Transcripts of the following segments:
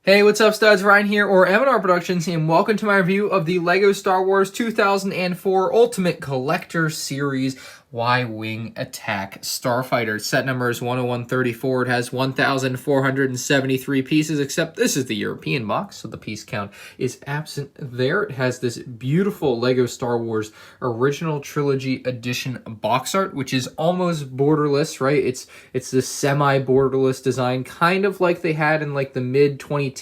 Hey, what's up, studs? Ryan here, or MandRproductions, and welcome to my review of the LEGO Star Wars 2004 Ultimate Collector Series Y-Wing Attack Starfighter. Set number is 10134. It has 1,473 pieces, except this is the European box, so the piece count is absent there. It has this beautiful LEGO Star Wars Original Trilogy Edition box art, which is almost borderless, right? It's this semi-borderless design, kind of like they had in like the mid-2010s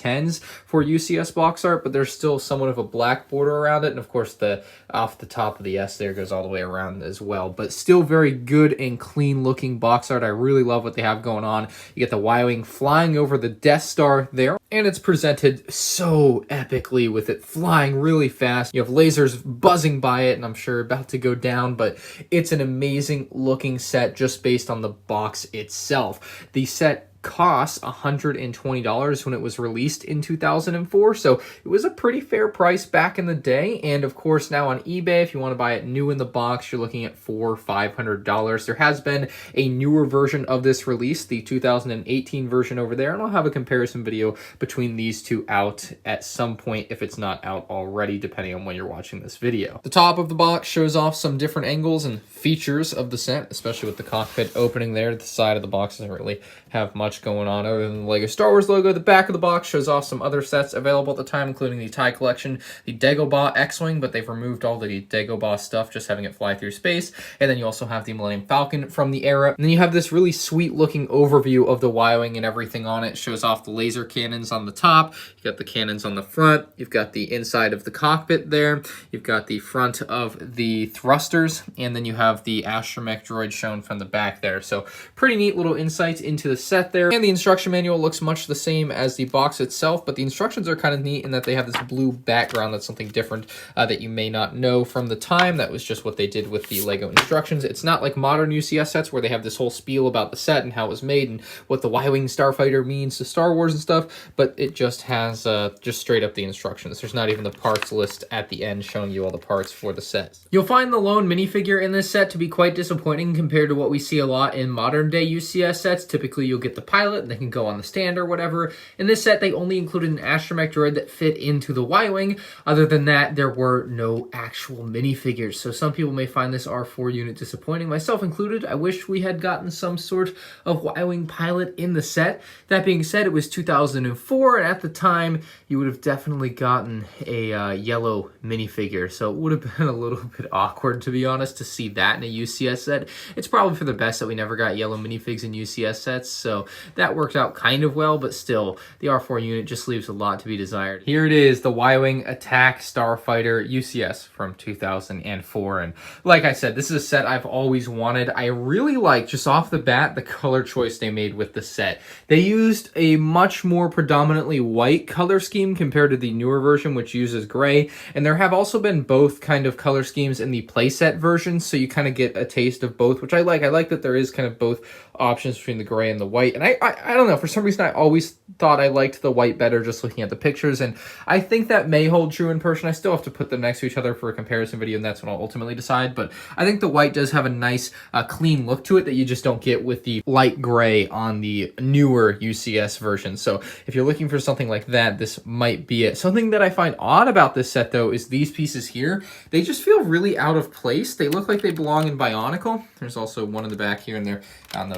for UCS box art, but there's still somewhat of a black border around it, and of course the off the top of the S there goes all the way around as well, but still very good and clean looking box art. I really love what they have going on. You get the Y-Wing flying over the Death Star there, and it's presented so epically with it flying really fast. You have lasers buzzing by it, and I'm sure about to go down, but it's an amazing looking set just based on the box itself. The set cost $120 when it was released in 2004, so it was a pretty fair price back in the day. And of course, now on eBay, if you want to buy it new in the box, you're looking at $400 or $500. There has been a newer version of this release, the 2018 version over there, and I'll have a comparison video between these two out at some point if it's not out already, depending on when you're watching this video. The top of the box shows off some different angles and features of the set, especially with the cockpit opening there. The side of the box doesn't really have much going on other than the LEGO Star Wars logo. The back of the box shows off some other sets available at the time, including the TIE Collection, the Dagobah X-Wing, but they've removed all the Dagobah stuff, just having it fly through space. And then you also have the Millennium Falcon from the era. And then you have this really sweet looking overview of the Y-Wing and everything on it. It shows off the laser cannons on the top. You got the cannons on the front. You've got the inside of the cockpit there. You've got the front of the thrusters, and then you have the astromech droid shown from the back there. So pretty neat little insights into the set there. And the instruction manual looks much the same as the box itself, but the instructions are kind of neat in that they have this blue background. That's something different that you may not know from the time. That was just what they did with the LEGO instructions. It's not like modern UCS sets where they have this whole spiel about the set and how it was made and what the Y-Wing Starfighter means to Star Wars and stuff, but it just has just straight up the instructions. There's not even the parts list at the end showing you all the parts for the set. You'll find the lone minifigure in this set to be quite disappointing compared to what we see a lot in modern day UCS sets. Typically you'll get the pilot and they can go on the stand or whatever. In this set, they only included an astromech droid that fit into the Y-Wing. Other than that, there were no actual minifigures. So some people may find this R4 unit disappointing, myself included. I wish we had gotten some sort of Y-Wing pilot in the set. That being said, it was 2004, and at the time, you would have definitely gotten a yellow minifigure. So it would have been a little bit awkward, to be honest, to see that in a UCS set. It's probably for the best that we never got yellow minifigs in UCS sets, so that worked out kind of well, but still, the R4 unit just leaves a lot to be desired. Here it is, the Y-Wing Attack Starfighter UCS from 2004, and like I said, this is a set I've always wanted. I really like, just off the bat, the color choice they made with the set. They used a much more predominantly white color scheme compared to the newer version, which uses gray, and there have also been both kind of color schemes in the playset version, so you kind of get a taste of both, which I like. I like that there is kind of both options between the gray and the white, and I don't know, for some reason I always thought I liked the white better just looking at the pictures, and I think that may hold true in person. I still have to put them next to each other for a comparison video, and that's when I'll ultimately decide, but I think the white does have a nice clean look to it that you just don't get with the light gray on the newer UCS version. So if you're looking for something like that, this might be it. Something that I find odd about this set though is these pieces here. They just feel really out of place. They look like they belong in Bionicle. There's also one in the back here and there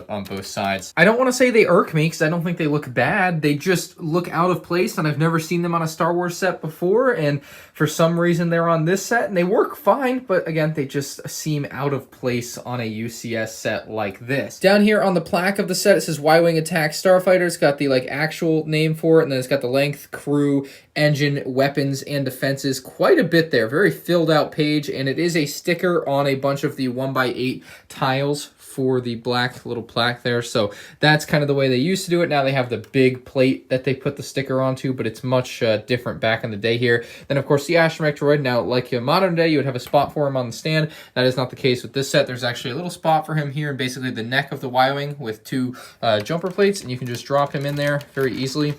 on both sides. I don't want to say they irk me because I don't think they look bad. They just look out of place, and I've never seen them on a Star Wars set before, and for some reason they're on this set and they work fine, but again, they just seem out of place on a UCS set like this. Down here on the plaque of the set, it says Y-Wing Attack Starfighter. It's got the like actual name for it, and then it's got the length, crew, engine, weapons, and defenses. Quite a bit there. Very filled out page, and it is a sticker on a bunch of the 1x8 tiles for the black little plaque there. So that's kind of the way they used to do it. Now they have the big plate that they put the sticker onto, but it's much different back in the day here. Then of course the astromech droid. Now like in modern day, you would have a spot for him on the stand. That is not the case with this set. There's actually a little spot for him here, basically the neck of the Y-Wing with two jumper plates, and you can just drop him in there very easily.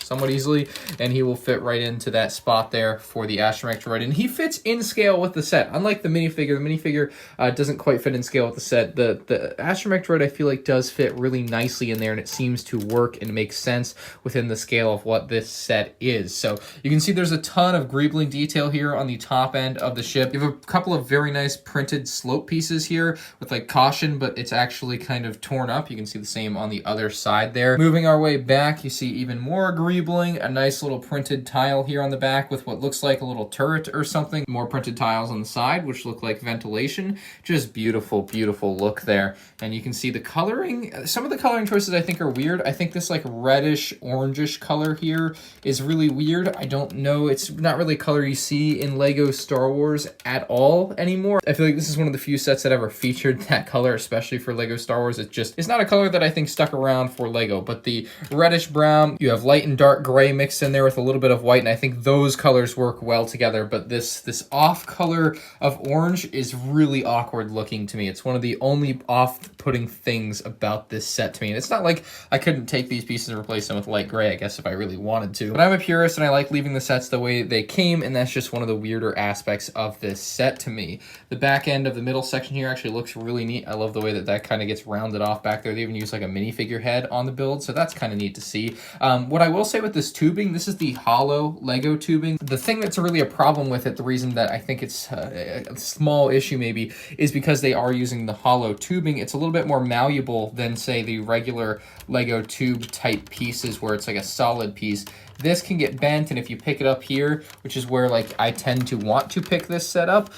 somewhat easily, and he will fit right into that spot there for the astromech droid. And he fits in scale with the set. Unlike the minifigure doesn't quite fit in scale with the set. The astromech droid, I feel like, does fit really nicely in there, and it seems to work and make sense within the scale of what this set is. So you can see there's a ton of greebling detail here on the top end of the ship. You have a couple of very nice printed slope pieces here with like caution, but it's actually kind of torn up. You can see the same on the other side there. Moving our way back, you see even more greebling, a nice little printed tile here on the back with what looks like a little turret or something. More printed tiles on the side, which look like ventilation. Just beautiful, beautiful look there. And you can see the coloring. Some of the coloring choices I think are weird. I think this like reddish, orangish color here is really weird. I don't know. It's not really a color you see in LEGO Star Wars at all anymore. I feel like this is one of the few sets that ever featured that color, especially for LEGO Star Wars. It's not a color that I think stuck around for LEGO, but the reddish brown, you have light and dark gray mixed in there with a little bit of white, and I think those colors work well together. But this off color of orange is really awkward looking to me. It's one of the only off-putting things about this set to me. And it's not like I couldn't take these pieces and replace them with light gray, I guess, if I really wanted to. But I'm a purist and I like leaving the sets the way they came, and that's just one of the weirder aspects of this set to me. The back end of the middle section here actually looks really neat. I love the way that kind of gets rounded off back there. They even use like a minifigure head on the build, so that's kind of neat to see. What I will say with this tubing, this is the hollow LEGO tubing. The thing that's really a problem with it, the reason that I think it's a small issue maybe, is because they are using the hollow tubing. It's a little bit more malleable than, say, the regular LEGO tube type pieces where it's like a solid piece. This can get bent, and if you pick it up here, which is where like I tend to want to pick this set up,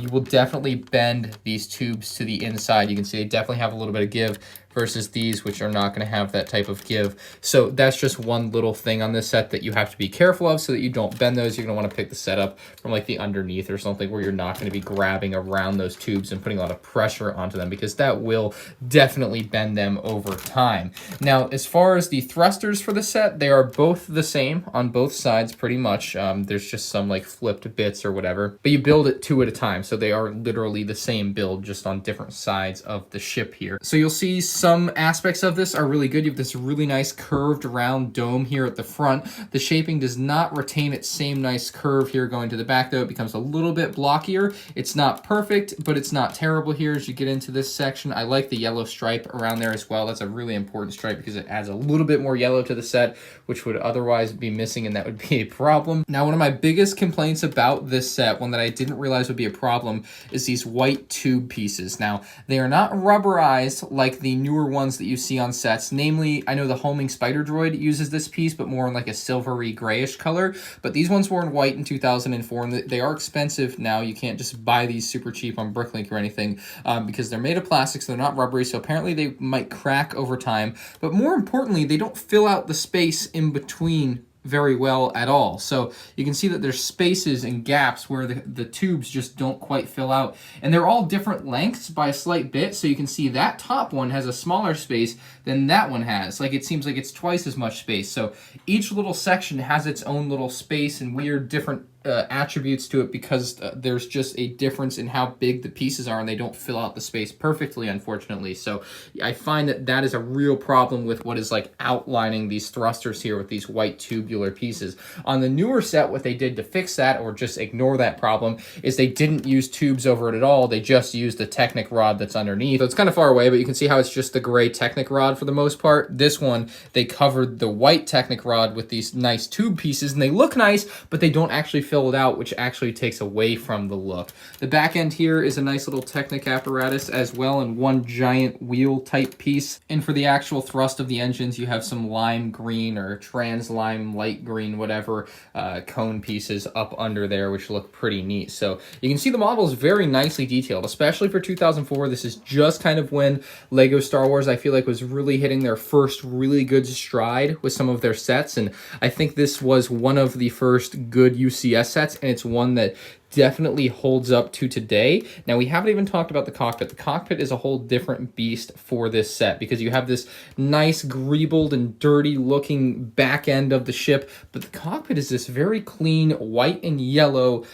you will definitely bend these tubes to the inside. You can see they definitely have a little bit of give versus these, which are not going to have that type of give. So that's just one little thing on this set that you have to be careful of so that you don't bend those. You're going to want to pick the set up from like the underneath or something where you're not going to be grabbing around those tubes and putting a lot of pressure onto them, because that will definitely bend them over time. Now, as far as the thrusters for the set, they are both the same on both sides pretty much. There's just some like flipped bits or whatever, but you build it 2 at a time. So they are literally the same build, just on different sides of the ship here. So you'll see some aspects of this are really good. You have this really nice curved round dome here at the front. The shaping does not retain its same nice curve here going to the back, though. It becomes a little bit blockier. It's not perfect, but it's not terrible here as you get into this section. I like the yellow stripe around there as well. That's a really important stripe because it adds a little bit more yellow to the set, which would otherwise be missing, and that would be a problem. Now, one of my biggest complaints about this set, one that I didn't realize would be a problem, is these white tube pieces. Now, they are not rubberized like the newer ones that you see on sets. Namely, I know the homing spider droid uses this piece, but more in like a silvery grayish color. But these ones were in white in 2004, and they are expensive now. You can't just buy these super cheap on Bricklink or anything because they're made of plastic, so they're not rubbery. So apparently they might crack over time. But more importantly, they don't fill out the space in between very well at all. So you can see that there's spaces and gaps where the tubes just don't quite fill out, and they're all different lengths by a slight bit. So you can see that top one has a smaller space than that one has. Like, it seems like it's twice as much space. So each little section has its own little space and weird different attributes to it because there's just a difference in how big the pieces are, and they don't fill out the space perfectly, unfortunately. So I find that is a real problem with what is like outlining these thrusters here with these white tubular pieces. On the newer set, what they did to fix that, or just ignore that problem, is they didn't use tubes over it at all. They just used the Technic rod that's underneath. So it's kind of far away, but you can see how it's just the gray Technic rod for the most part. This one, they covered the white Technic rod with these nice tube pieces, and they look nice, but they don't actually fill it out, which actually takes away from the look. The back end here is a nice little Technic apparatus as well, in one giant wheel type piece. And for the actual thrust of the engines, you have some lime green or trans lime light green, whatever, cone pieces up under there, which look pretty neat. So you can see the model is very nicely detailed, especially for 2004. This is just kind of when LEGO Star Wars, I feel like, was really hitting their first really good stride with some of their sets. And I think this was one of the first good UCS sets, and it's one that definitely holds up to today. Now, we haven't even talked about the cockpit. The cockpit is a whole different beast for this set because you have this nice greebled and dirty looking back end of the ship, but the cockpit is this very clean white and yellow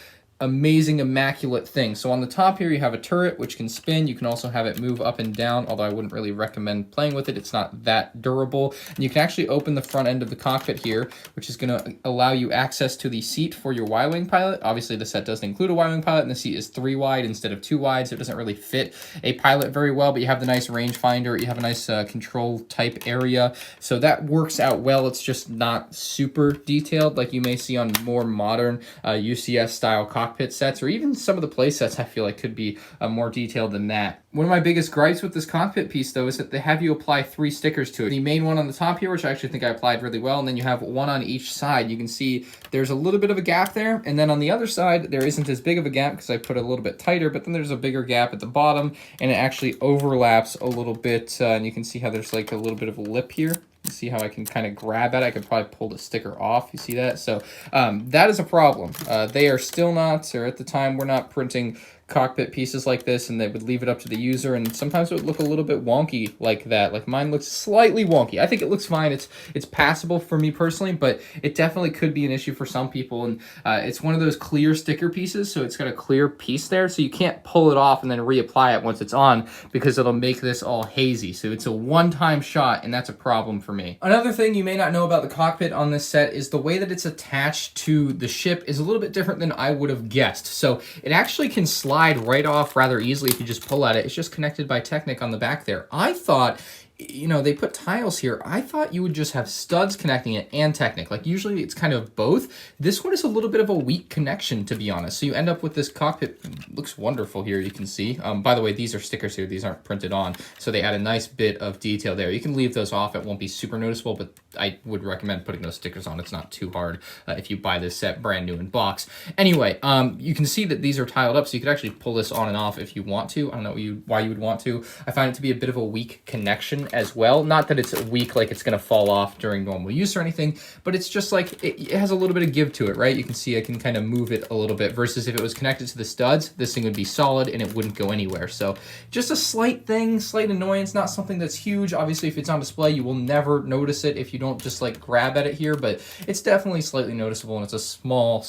amazing, immaculate thing. So on the top here, you have a turret, which can spin. You can also have it move up and down, although I wouldn't really recommend playing with it. It's not that durable. And you can actually open the front end of the cockpit here, which is going to allow you access to the seat for your Y-Wing pilot. Obviously, the set doesn't include a Y-Wing pilot, and the seat is 3 wide instead of 2 wide, so it doesn't really fit a pilot very well, but you have the nice rangefinder, you have a nice control type area, so that works out well. It's just not super detailed like you may see on more modern UCS style cockpit sets, or even some of the play sets I feel like could be more detailed than that. One of my biggest gripes with this cockpit piece, though, is that they have you apply 3 stickers to it. The main one on the top here, which I actually think I applied really well, and then you have one on each side. You can see there's a little bit of a gap there, and then on the other side, there isn't as big of a gap because I put it a little bit tighter, but then there's a bigger gap at the bottom, and it actually overlaps a little bit, and you can see how there's like a little bit of a lip here. You see how I can kind of grab at it. I could probably pull the sticker off. You see that? So that is a problem. They are still not, or at the time, we're not printing cockpit pieces like this, and they would leave it up to the user, and sometimes it would look a little bit wonky like that. Like mine looks slightly wonky. I think it looks fine. It's passable for me personally, but it definitely could be an issue for some people. And it's one of those clear sticker pieces, so it's got a clear piece there, so you can't pull it off and then reapply it once it's on, because it'll make this all hazy. So it's a one-time shot, and that's a problem for me. Another thing you may not know about the cockpit on this set is the way that it's attached to the ship is a little bit different than I would have guessed. So it actually can slide right off rather easily if you just pull at it. It's just connected by Technic on the back there. I thought, you know, they put tiles here. I thought you would just have studs connecting it and Technic. Like usually it's kind of both. This one is a little bit of a weak connection, to be honest. So you end up with this cockpit. It looks wonderful here, you can see. By the way, these are stickers here. These aren't printed on. So they add a nice bit of detail there. You can leave those off. It won't be super noticeable, but I would recommend putting those stickers on. It's not too hard if you buy this set brand new in box. Anyway, you can see that these are tiled up, so you could actually pull this on and off if you want to. I don't know why you would want to. I find it to be a bit of a weak connection as well. Not that it's weak, like it's going to fall off during normal use or anything, but it's just like it has a little bit of give to it, right? You can see I can kind of move it a little bit, versus if it was connected to the studs, this thing would be solid and it wouldn't go anywhere. So just a slight thing, slight annoyance, not something that's huge. Obviously, if it's on display, you will never notice it if you don't just like grab at it here, but it's definitely slightly noticeable, and it's a small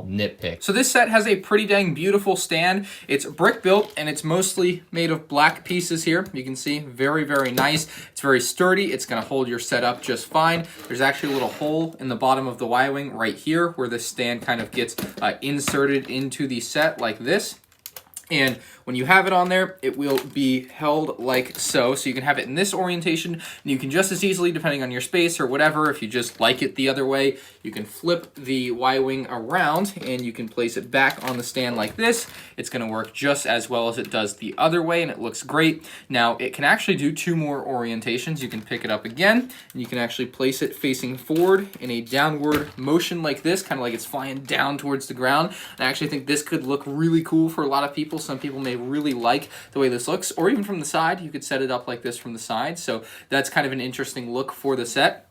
nitpick. So this set has a pretty dang beautiful stand. It's brick built, and it's mostly made of black pieces here. You can see very, very nice. It's very sturdy. It's going to hold your set up just fine. There's actually a little hole in the bottom of the Y-Wing right here where this stand kind of gets inserted into the set like this. And when you have it on there, it will be held like so. So you can have it in this orientation, and you can just as easily, depending on your space or whatever, if you just like it the other way, you can flip the Y-Wing around and you can place it back on the stand like this. It's going to work just as well as it does the other way, and it looks great. Now, it can actually do 2 more orientations. You can pick it up again, and you can actually place it facing forward in a downward motion like this, kind of like it's flying down towards the ground. And I actually think this could look really cool for a lot of people. Some people may really like the way this looks, or even from the side. You could set it up like this from the side. So that's kind of an interesting look for the set.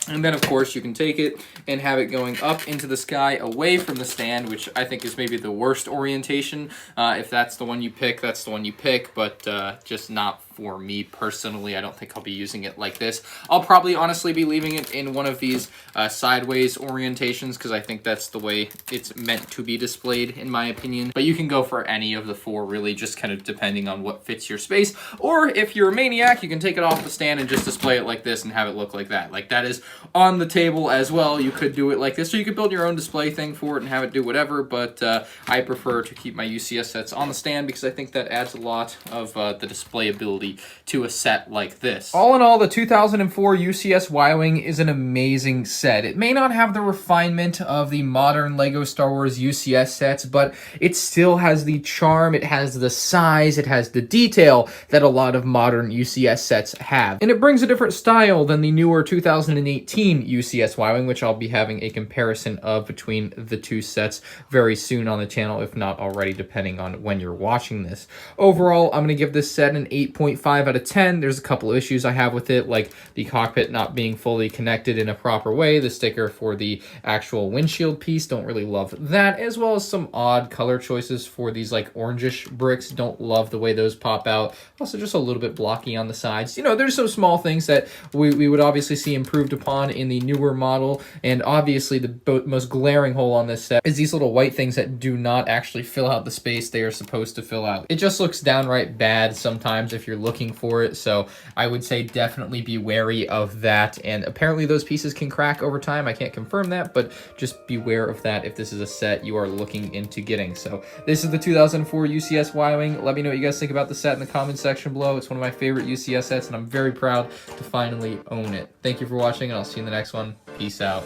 And then, of course, you can take it and have it going up into the sky away from the stand, which I think is maybe the worst orientation. If that's the one you pick, that's the one you pick, but just not for me personally. I don't think I'll be using it like this. I'll probably honestly be leaving it in one of these sideways orientations, because I think that's the way it's meant to be displayed, in my opinion. But you can go for any of the 4, really, just kind of depending on what fits your space. Or if you're a maniac, you can take it off the stand and just display it like this and have it look like that. Like, that is on the table as well. You could do it like this, or you could build your own display thing for it and have it do whatever, but I prefer to keep my UCS sets on the stand, because I think that adds a lot of the display ability to a set like this. All in all, the 2004 UCS Y-Wing is an amazing set. It may not have the refinement of the modern LEGO Star Wars UCS sets, but it still has the charm, it has the size, it has the detail that a lot of modern UCS sets have. And it brings a different style than the newer 2018 UCS Y-Wing, which I'll be having a comparison of between the 2 sets very soon on the channel, if not already, depending on when you're watching this. Overall, I'm going to give this set an 8.5 8.5 out of 10. There's a couple of issues I have with it, like the cockpit not being fully connected in a proper way, the sticker for the actual windshield piece, don't really love that, as well as some odd color choices for these like orangish bricks. Don't love the way those pop out. Also just a little bit blocky on the sides. You know, there's some small things that we would obviously see improved upon in the newer model, and obviously the most glaring hole on this set is these little white things that do not actually fill out the space they are supposed to fill out. It just looks downright bad sometimes if you're looking for it, so I would say definitely be wary of that. And apparently those pieces can crack over time. I can't confirm that, but just beware of that if this is a set you are looking into getting. So this is the 2004 UCS Y-Wing. Let me know what you guys think about the set in the comments section below. It's one of my favorite UCS sets, and I'm very proud to finally own it. Thank you for watching, and I'll see you in the next one. Peace out.